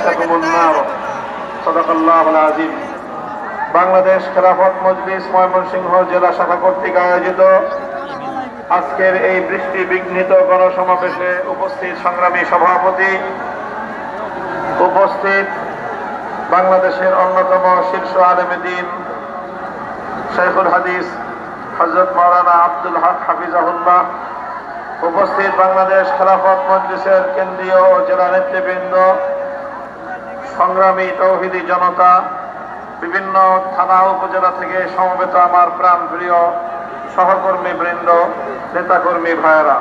তাহতাকুমুন নার। সাদাকাল্লাহুল আযীম। বাংলাদেশ খেলাফত মজলিস ময়মনসিংহ জেলা শাখা কর্তৃক আয়োজিত আজকের এই বৃষ্টি বিঘ্নিত গণসমাবেশে উপস্থিত সংগ্রামী সভাপতি, উপস্থিত বাংলাদেশের অন্যতম শীর্ষ আলেমে দ্বীন শাইখুল হাদিস হযরত মাওলানা আব্দুল হক হাফিজাহুল্লাহ, উপস্থিত বাংলাদেশ খেলাফত মজলিসের কেন্দ্রীয় ও জেলা নেতৃবৃন্দ, সংগ্রামী তৌহিদি জনতা, বিভিন্ন থানা উপজেলা থেকে সমবেত আমার প্রাণপ্রিয় সহকর্মী বৃন্দ, নেতাকর্মী ভাইয়েরা,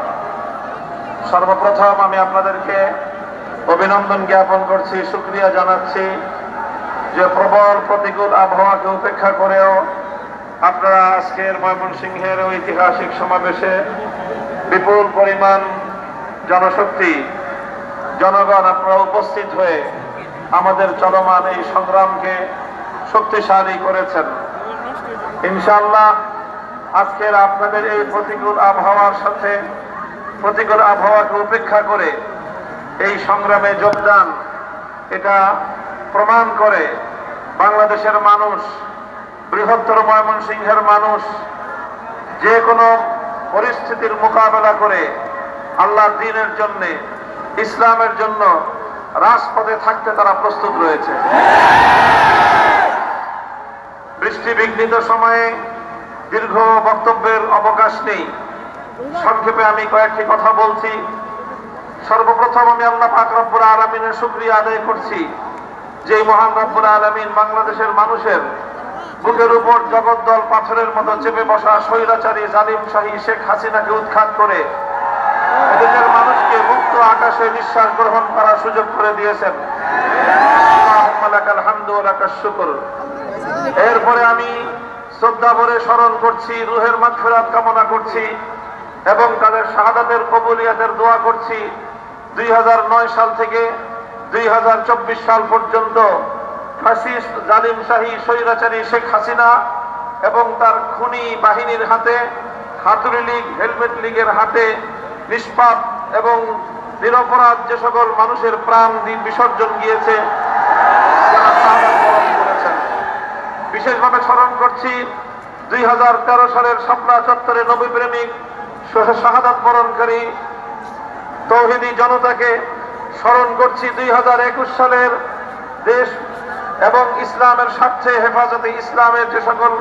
সর্বপ্রথম আমি আপনাদেরকে অভিনন্দন জ্ঞাপন করছি, শুকরিয়া জানাচ্ছি যে প্রবল প্রতিকূল আবহাওয়াকে উপেক্ষা করেও আপনারা আজকের ময়মনসিংহের ঐতিহাসিক সমাবেশে বিপুল পরিমাণ জনশক্তি, জনগণ আপনারা উপস্থিত হয়ে আমাদের চলমান এই সংগ্রামকে শক্তিশালী করেছেন। ইনশাআল্লাহ আজকের আপনাদের এই প্রতিকূল আবহাওয়ার সাথে, প্রতিকূল আবহাওয়াকে উপেক্ষা করে এই সংগ্রামে যোগদান, এটা প্রমাণ করে বাংলাদেশের মানুষ, বৃহত্তর ময়মনসিংহের মানুষ যে কোনো পরিস্থিতির মোকাবেলা করে আল্লাহর দ্বীনের জন্য, ইসলামের জন্য রাজপথে থাকতে তারা প্রস্তুত রয়েছে। বৃষ্টি বিঘ্নিত সময়ে দীর্ঘ বক্তব্যের অবকাশ নেই, সংক্ষেপে আমি কয়েকটি কথা বলছি। সর্বপ্রথম আমি আল্লাহ পাক রব্বুল আলামিনের শুকরিয়া আদায় করছি যে মহান রব্বুল আলামিন বাংলাদেশের মানুষের বুকের উপর জগদ্দল পাথরের মতো চেপে বসা স্বৈরাচারী জালিম শাহী শেখ হাসিনাকে উৎখাত করে এদেশের মানুষকে মুক্ত আকাশে নিঃশ্বাস গ্রহণ করার সুযোগ করে দিয়েছেন। আল্লাহুম্মা লাকাল হামদু ওয়া লাকাশ শুকর। এরপরে আমি শ্রদ্ধা ভরে স্মরণ করছি, রুহের মাগফিরাত কামনা করছি এবং তাদের শাহাদাতের কবুলিয়াতের দোয়া করছি। 2009 সাল থেকে 2024 সাল পর্যন্ত ফ্যাসিস্ট জালিম শাহী স্বৈরাচারী শেখ হাসিনা এবং তার খুনি বাহিনীর হাতে, হাতুড়ি লীগ, হেলমেট লীগের হাতে নিষ্পাপ এবং নিরপরাধ যে সকল মানুষের প্রাণ বিসর্জন গিয়েছে, যারা শাহাদাত বরণ করেছেন। বিশেষভাবে স্মরণ করছি 2013 সালের শাপলা চত্বরে নবী প্রেমিক শাহাদাত বরণকারী তৌহিদি জনতাকে। স্মরণ করছি 2021 সালের দেশ এবং ইসলামের স্বার্থে হেফাজতে ইসলামের যে সকল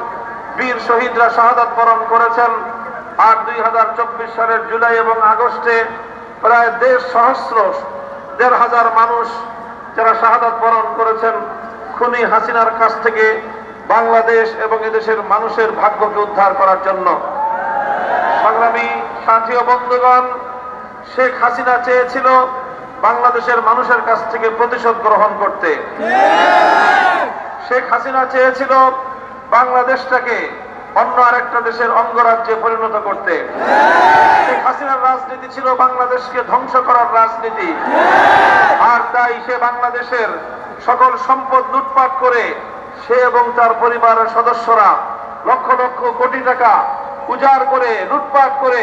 বীর শহীদরা শাহাদাত বরণ করেছেন। আর 2024 সালের জুলাই এবং আগস্টে প্রায় 1,500 মানুষ যারা শাহাদাত বরণ করেছেন খুনি হাসিনার কাছ থেকে বাংলাদেশ এবং এদেশের মানুষের ভাগ্যকে উদ্ধার করার জন্য। সংগ্রামী সাথী ও বন্ধুগণ, শেখ হাসিনা চেয়েছিল বাংলাদেশের মানুষের কাছ থেকে প্রতিশোধ গ্রহণ করতে। শেখ হাসিনা চেয়েছিল বাংলাদেশটাকে অন্য আরেকটা দেশের অঙ্গরাজ্যে পরিণত করতে। শেখ হাসিনার রাজনীতি ছিল বাংলাদেশকে ধ্বংস করার রাজনীতি। আর তাই সে বাংলাদেশের সকল সম্পদ লুটপাট করে সে এবং তার পরিবারের সদস্যরা লক্ষ লক্ষ কোটি টাকা উজাড় করে, লুটপাট করে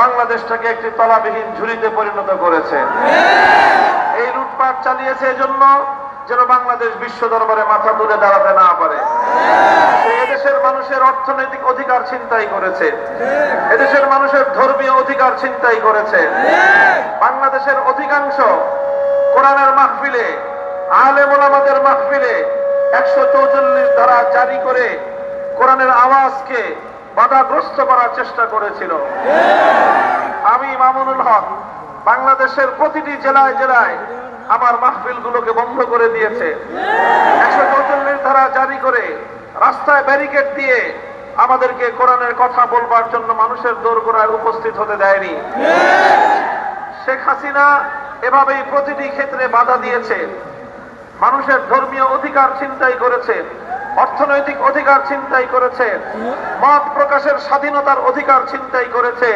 বাংলাদেশটাকে একটি তলাবিহীন ঝুড়িতে পরিণত করেছে। এই লুটপাট চালিয়েছে এজন্য যেন বাংলাদেশ বিশ্ব দরবারে মাথা তুলে দাঁড়াতে না পারে। এদেশের মানুষের অর্থনৈতিক অধিকার ছিনতাই করেছে, এদেশের মানুষের ধর্মীয় অধিকার ছিনতাই করেছে। বাংলাদেশের অধিকাংশ কোরআনের মাহফিলে, আলেম ওলামাদের মাহফিলে 144 ধারা জারি করে কোরআনের আওয়াজকে বাধাগ্রস্ত করার চেষ্টা করেছিল। আমি মামুনুল হক বাংলাদেশের প্রতিটি জেলায় জেলায় আমার মাহফিলগুলোকে বন্ধ করে দিয়েছে। 144 ধারা জারি করে রাস্তায় ব্যারিকেড দিয়ে আমাদেরকে কোরআনের কথা বলবার জন্য মানুষের দোরগোড়ায় উপস্থিত হতে দেয়নি। শেখ হাসিনা এভাবেই প্রতিটি ক্ষেত্রে বাধা দিয়েছে, মানুষের ধর্মীয় অধিকার ছিনতাই করেছে, অর্থনৈতিক অধিকার ছিনতাই করেছে, মত প্রকাশের স্বাধীনতার অধিকার ছিনতাই করেছে,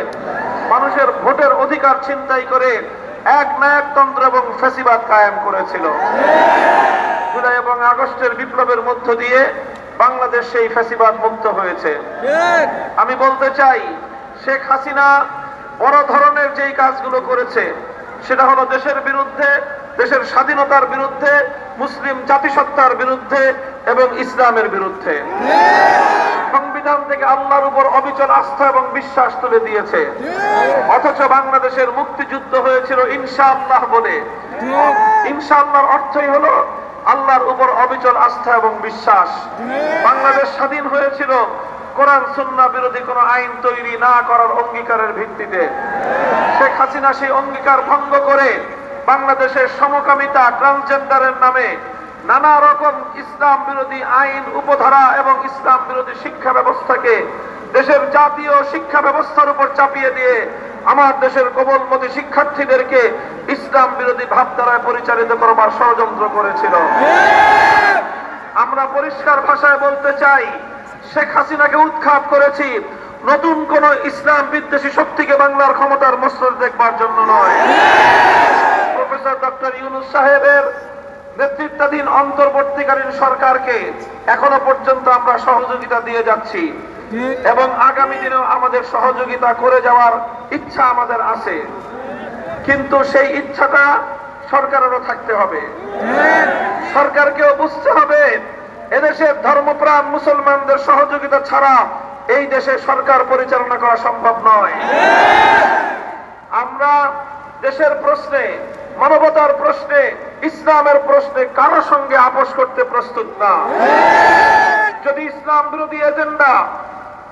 মানুষের ভোটের অধিকার ছিনতাই করে একনায়কতন্ত্র এবং ফ্যাসিবাদ কায়েম করেছিল। জুলাই এবং আগস্টের বিপ্লবের মধ্য দিয়ে বাংলাদেশ সেই ফ্যাসিবাদ মুক্ত হয়েছে। আমি বলতে চাই, শেখ হাসিনা বড় ধরনের যেই কাজগুলো করেছে সেটা হলো দেশের বিরুদ্ধে দেশের স্বাধীনতার বিরুদ্ধে, মুসলিম জাতিসত্তার বিরুদ্ধে এবং ইসলামের বিরুদ্ধে। সংবিধান থেকে আল্লাহর উপর অবিচল আস্থা এবং বিশ্বাস তুলে দিয়েছে, অথচ বাংলাদেশের মুক্তিযুদ্ধ হয়েছিল ইনশাআল্লাহ বলে। ইনশাআল্লাহর অর্থই হলো আল্লাহর উপর অবিচল আস্থা এবং বিশ্বাস। বাংলাদেশ স্বাধীন হয়েছিল কোরআন সুন্নাহ বিরোধী কোনো আইন তৈরি না করার অঙ্গীকারের ভিত্তিতে। শেখ হাসিনা সেই অঙ্গীকার ভঙ্গ করে বাংলাদেশের সমকামিতা, ট্রান্সজেন্ডারের নামে নানা রকম ইসলাম বিরোধী আইন, উপধারা এবং ইসলাম বিরোধী শিক্ষা ব্যবস্থাকে দেশের জাতীয় শিক্ষা ব্যবস্থার উপর চাপিয়ে দিয়ে আমার দেশের কোমলমতি শিক্ষার্থীদেরকে ইসলাম বিরোধী ভাবধারায় পরিচালিত করবার ষড়যন্ত্র করেছিল। আমরা পরিষ্কার ভাষায় বলতে চাই, শেখ হাসিনাকে উৎখাত করেছি নতুন কোন ইসলাম বিদ্বেষী শক্তিকে বাংলার ক্ষমতার মসনদে দেখবার জন্য নয়। প্রফেসর ডক্টর ইউনূস সাহেবের নেতৃত্বাধীন অন্তর্বর্তীকালীন সরকারকে এখনো পর্যন্ত আমরা সহযোগিতা দিয়ে যাচ্ছি এবং আগামী দিনেও আমাদের সহযোগিতা করে যাওয়ার ইচ্ছা আমাদের আছে, কিন্তু সেই ইচ্ছাটা সরকারেরও থাকতে হবে। সরকারকেও বুঝতে হবে এদেশের ধর্মপ্রাণ মুসলমানদের সহযোগিতা ছাড়া এই দেশে সরকার পরিচালনা করা সম্ভব নয়। আমরা দেশের প্রশ্নে, মানবতার প্রশ্নে, ইসলামের প্রশ্নে কারো সঙ্গে আপোষ করতে প্রস্তুত না। যদি ইসলাম বিরোধী এজেন্ডা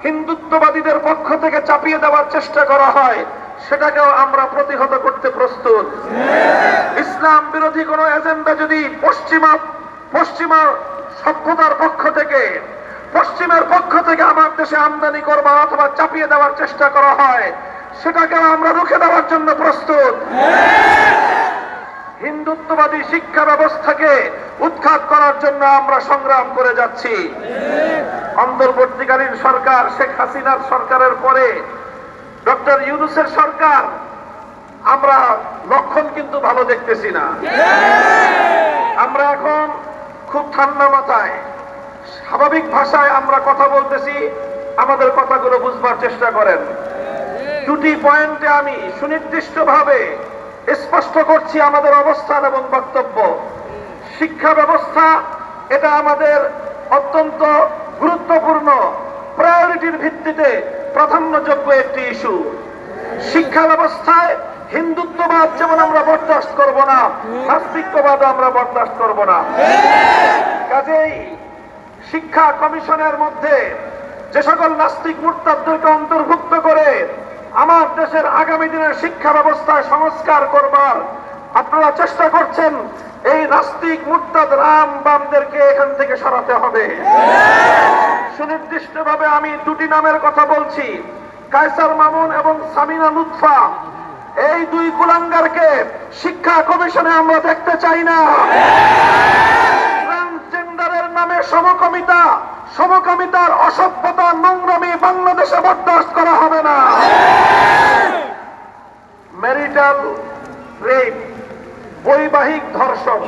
হিন্দুত্ববাদীদের পক্ষ থেকে চাপিয়ে দেওয়ার চেষ্টা করা হয়, সেটাকেও আমরা প্রতিহত করতে প্রস্তুত। ইসলাম বিরোধী কোনো এজেন্ডা যদি পশ্চিমা সভ্যতার পক্ষ থেকে, পশ্চিমের পক্ষ থেকে আমার দেশে আমদানি করবা অথবা চাপিয়ে দেওয়ার চেষ্টা করা হয়, সেটাকেও আমরা রুখে দেওয়ার জন্য প্রস্তুত। হিন্দুত্ববাদী শিক্ষা ব্যবস্থাকে উৎখাত করার জন্য আমরা সংগ্রাম করে যাচ্ছি। অন্তর্বর্তীকালীন সরকার, শেখ হাসিনার সরকারের পরে ডক্টর ইউনূসের সরকার, আমরা লক্ষণ কিন্তু ভালো দেখতেছি না। আমরা এখন খুব ঠান্ডা মাথায় স্বাভাবিক ভাষায় আমরা কথা বলতেছি, আমাদের কথাগুলো বুঝবার চেষ্টা করেন। দুটি পয়েন্টে আমি সুনির্দিষ্টভাবে স্পষ্ট করছি আমাদের অবস্থান এবং বক্তব্য। শিক্ষা ব্যবস্থা, এটা আমাদের অত্যন্ত গুরুত্বপূর্ণ, প্রায়োরিটির ভিত্তিতে প্রাধান্যযোগ্য একটি ইস্যু। শিক্ষা ব্যবস্থায় হিন্দুত্ববাদ যেমন আমরা বরদাস্ত করব না, নাস্তিকবাদ আমরা বরদাস্ত করব না। কাজেই শিক্ষা কমিশনের মধ্যে যে সকল নাস্তিক মুরতাদদেরকে অন্তর্ভুক্ত করে আমার দেশের আগামী দিনের শিক্ষা ব্যবস্থায় সংস্কার করবার আপনারা চেষ্টা করছেন, এই নাস্তিক মুরতাদ রাম বামদেরকে এখান থেকে সরাতে হবে। সুনির্দিষ্টভাবে আমি দুটি নামের কথা বলছি, কায়সার মামুন এবং সামিনা লুৎফা। এই দুই কুলাঙ্গারকে শিক্ষা কমিশনে আমরা দেখতে চাই না। ট্রান্সজেন্ডারের নামে সমকামিতা, সমকামিতার অসভ্যতা, নোংরামি বাংলাদেশে বরদাস্ত করা হবে না। ম্যারিটাল রেপ, বৈবাহিক ধর্ষণ,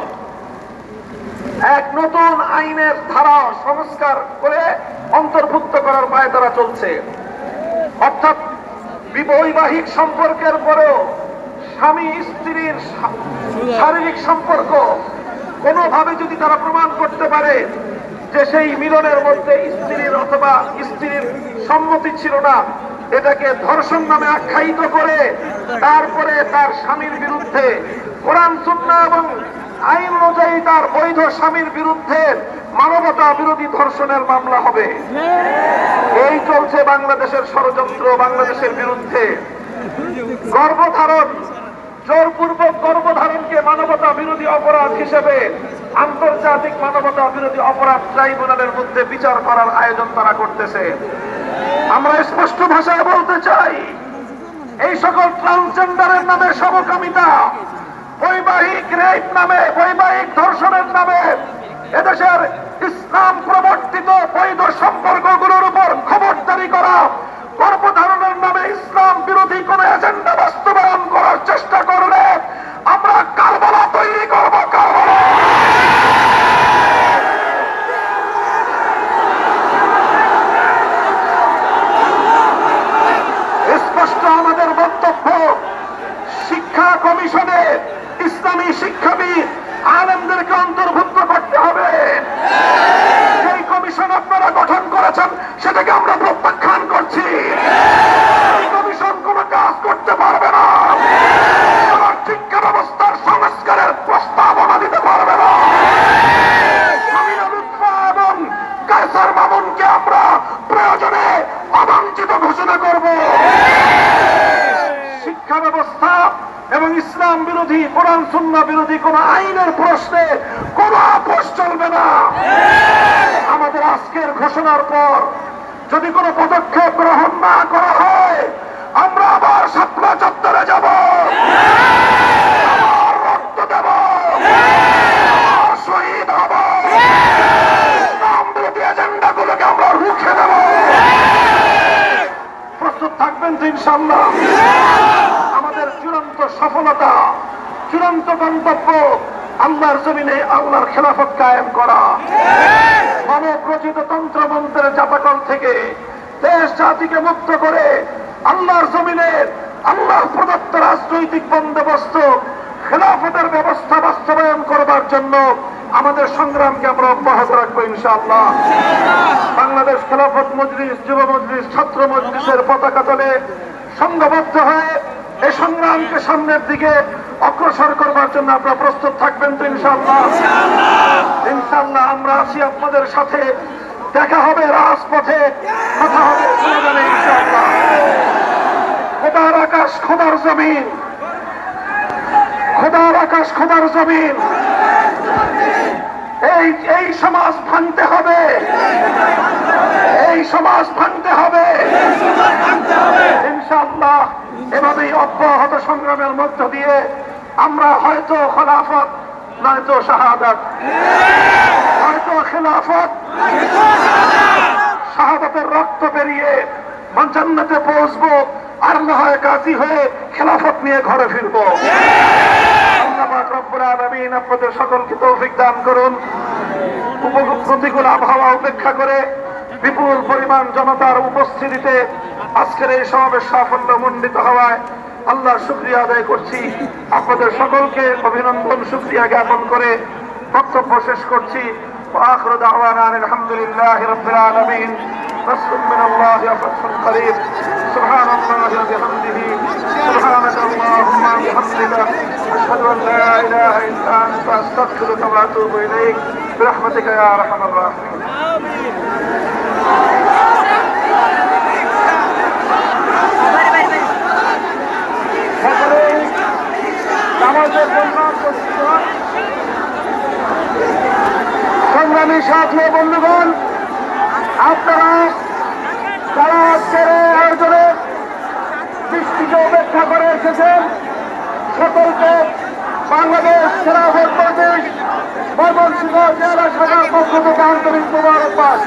এক নতুন আইনের ধারা সংস্কার করে অন্তর্ভুক্ত করার পায়তারা চলছে। অর্থাৎ বৈবাহিক সম্পর্কের পরেও স্বামী স্ত্রীর শারীরিক সম্পর্ক কোনোভাবে যদি তারা প্রমাণ করতে পারে যে সেই মিলনের মধ্যে স্ত্রীর অথবা স্ত্রীর সম্মতি ছিল না, এটাকে ধর্ষণ নামে আখ্যায়িত করে তারপরে তার স্বামীর বিরুদ্ধে কোরআন সুন্নাহ এবং আইন অনুযায়ী তার বৈধ স্বামীর বিরুদ্ধে মানবতা বিরোধী ধর্ষণের মামলা হবে। এই চলছে বাংলাদেশের ষড়যন্ত্র বাংলাদেশের বিরুদ্ধে। গর্ভধারণ, জোরপূর্বক গর্ভধারণকে মানবতা বিরোধী অপরাধ হিসেবে আন্তর্জাতিক মানবতা বিরোধী অপরাধ ট্রাইব্যুনালের মধ্যে বিচার করার আয়োজন তারা করতেছে। আমরা স্পষ্ট ভাষায় বলতে চাই, এই সকল ট্রান্সজেন্ডারের নামে সমকামিতা, বৈবাহিক রেপ নামে, বৈবাহিক ধর্ষণের নামে এদেশের ইসলাম প্রবর্তিত বৈধ সম্পর্কগুলোর উপর খবরদারি করা, গর্ভধারণের নামে ইসলাম বিরোধী কোন এজেন্ডা বাস্তবায়ন করার চেষ্টা করলে আমরা কারবালা তৈরি করব। কারবালা স্পষ্ট আমাদের বক্তব্য। শিক্ষা কমিশনে ইসলামী শিক্ষাবিদ পারবে না। সামিনা লুৎফা এবং কায়সার মামুনকে আমরা প্রয়োজনে অবাঞ্ছিত ঘোষণা করব। শিক্ষা ব্যবস্থা এবং ইসলাম বিরোধী, কোরআন সুন্নাহ বিরোধী কোন আইনের প্রশ্নে কোন আপোষ চলবে না। আমাদের আজকের ঘোষণার পর যদি কোনো পদক্ষেপ গ্রহণ না করা হয়, আমরা আবার শাপলা চত্বরে যাব, আবার রক্ত দেব, আবার শহীদ হব, ইসলাম বিরোধী এজেন্ডাগুলোকে আমরা রুখে দেব। প্রস্তুত থাকবেন তো ইনশাআল্লাহ? আমাদের চূড়ান্ত সফলতা, চূড়ান্ত গন্তব্য আল্লাহর জমিনে আল্লাহর খেলাফত কায়েম করা, মানব রচিত তন্ত্রমন্ত্রের জাপাকল থেকে দেশ জাতিকে মুক্ত করে আল্লাহর জমিনে আল্লাহর প্রদত্ত রাজনৈতিক বন্দোবস্ত, খেলাফতের ব্যবস্থা বাস্তবায়ন করবার জন্য আমাদের সংগ্রামকে আমরা অব্যাহত রাখবো ইনশাআল্লাহ। বাংলাদেশ খেলাফত মজলিস, যুব মজলিস, ছাত্র মজলিসের পতাকা তলে সংঘবদ্ধ হয়ে এই সংগ্রামকে সামনের দিকে অগ্রসর করবার জন্য আপনারা প্রস্তুত থাকবেন তো ইনশাআল্লাহ? ইনশাআল্লাহ আমরা আছি আপনাদের সাথে। দেখা হবে রাজপথে, কথা হবে স্লোগানে ইনশাআল্লাহ। খোদার আকাশ, খোদার জমিন, খোদার আকাশ, খোদার জমিন, এই সমাজ ভাঙতে হবে, এই সমাজ ভাঙতে হবে ইনশাআল্লাহ। এভাবেই অব্যাহত সংগ্রামের মধ্য দিয়ে আমরা হয়তো খেলাফত, নয়তো শাহাদাত, হয়তো খেলাফত, শাহাদাতের রক্ত পেরিয়ে জান্নাতে পৌঁছবো, আর না হয় গাজী হয়ে খেলাফত নিয়ে ঘরে ফিরবো। আল্লাহ পাক রব্বুল আলামিন আপনাদের সকলকে তৌফিক দান করুন। প্রতিকূল আবহাওয়া উপেক্ষা করে বিপুল পরিমাণ জনতার উপস্থিতিতে আজকের এই সমাবেশ সাফল্য মণ্ডিত হওয়ায় আল্লাহর শুকরিয়া আদায় করছি। আপনাদের সকলকে অভিনন্দন, শুকরিয়া জ্ঞাপন করে বক্তব্য শেষ করছি। وآخر دعوانا أن الحمد لله رب العالمين. نصر من الله وفتح قريب. سبحان الله وبحمده. سبحانك اللهم وبحمدك أشهد أن لا إله إلا أنت أستغفرك وأتوب إليك برحمتك يا أرحم الراحمين. সংগ্রামী সাথী বন্ধুগণ, আপনারা যারা আজকের আয়োজনে বৃষ্টিকে উপেক্ষা করে এসেছেন, সকলকে বাংলাদেশ খেলাফত মজলিস ময়মনসিংহ জেলা শাখার পক্ষ থেকে আন্তরিক মোবারকবাদ।